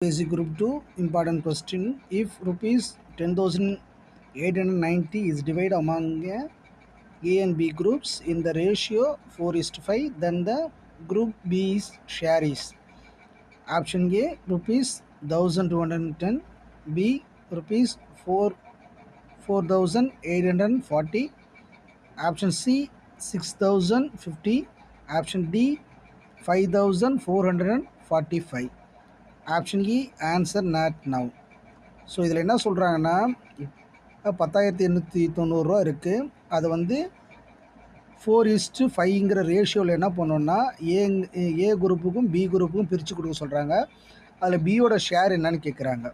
Basic group 2 important question. If rupees 10,890 is divided among A and B groups in the ratio 4:5, then the group B's share is option A rupees 1,210, B rupees 4,840, option C 6,050, option D 5,445. Option E answer not now. So இதில் என்ன சொல்கிறாங்கன்னா, இப்போ 10,890 இருக்குது. அது வந்து 4:5ங்கிற ரேஷியோவில் என்ன பண்ணோன்னா ஏ குரூப்புக்கும் பி குரூப்புக்கும் பிரித்து கொடுக்க சொல்கிறாங்க. அதில் பியோட ஷேர் என்னன்னு கேட்குறாங்க.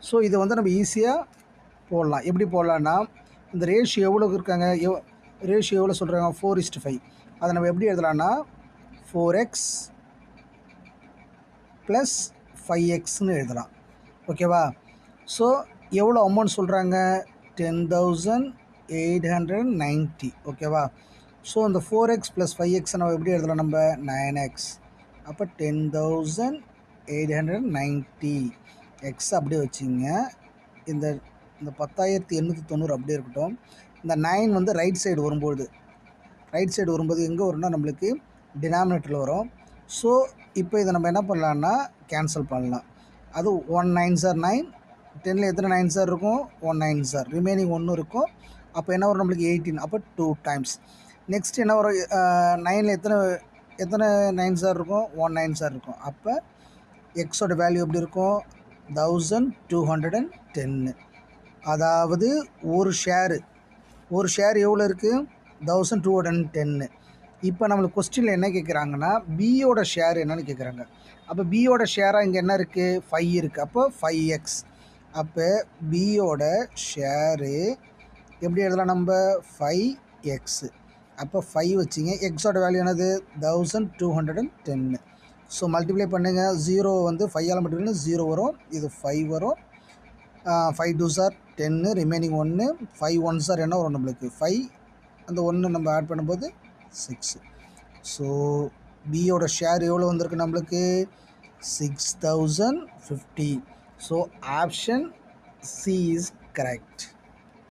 ஸோ இதை வந்து நம்ம ஈஸியாக போடலாம். எப்படி போடலான்னா, இந்த ரேஷியோ எவ்வளோ இருக்காங்க, ரேஷியோ எவ்வளோ சொல்கிறாங்க, 4:5. அதை நம்ம எப்படி எழுதலான்னா 4x + 5xன்னு எழுதலாம். ஓகேவா? ஸோ எவ்வளோ அமௌண்ட் சொல்கிறாங்க, 10,890. ஓகேவா? ஸோ இந்த 4x + 5x நம்ம எப்படி எழுதலாம், நம்ம 9x. அப்போ 10,890 எக்ஸ் அப்படியே வச்சுங்க. இந்த 10,890 அப்படியே இருக்கட்டும். இந்த 9 வந்து ரைட் சைடு வரும்போது எங்கே வரும்னா நம்மளுக்கு டினாமினேட்டரில் வரும். ஸோ இப்போ இதை நம்ம என்ன பண்ணலான்னா கேன்சல் பண்ணலாம். அது 1 9s are 9, 10ல் எத்தனை 9s இருக்கும், 1 9s are, ரிமைனிங் 1 இருக்கும். அப்போ என்ன வரும் நம்மளுக்கு 18. அப்போ 2 times. நெக்ஸ்ட் என்ன வரும், 9ல் எத்தனை 9s are இருக்கும், 1 9s are இருக்கும். அப்போ எக்ஸோட வேல்யூ எப்படி இருக்கும், 1,210. அதாவது ஒரு ஷேர் எவ்வளோ இருக்குது, 1,210. இப்போ நம்மளுக்கு கொஸ்டினில் என்ன கேட்குறாங்கன்னா, பியோட ஷேர் என்னன்னு கேட்குறாங்க. அப்போ பியோட ஷேராக இங்கே என்ன இருக்குது, 5 இருக்குது. அப்போ 5x. அப்போ பியோட ஷேரு எப்படி எழுதலாம் நம்ம, 5x. அப்போ 5 வச்சிங்க. எக்ஸோட வேல்யூ என்னது, 1,210. ஸோ மல்டிப்ளை பண்ணுங்கள். 0 வந்து 5ஆல் மல்டிப்ளை 0 வரும், இது 5 வரும். 5 2s are 10, remaining 1, 5 1s are என்ன வரும் நம்மளுக்கு 5, அந்த 1 நம்ம ஆட் பண்ணும்போது 6. ஸோ பியோட ஷேர் எவ்வளோ வந்திருக்கு நம்மளுக்கு, 6,050. So option C is correct.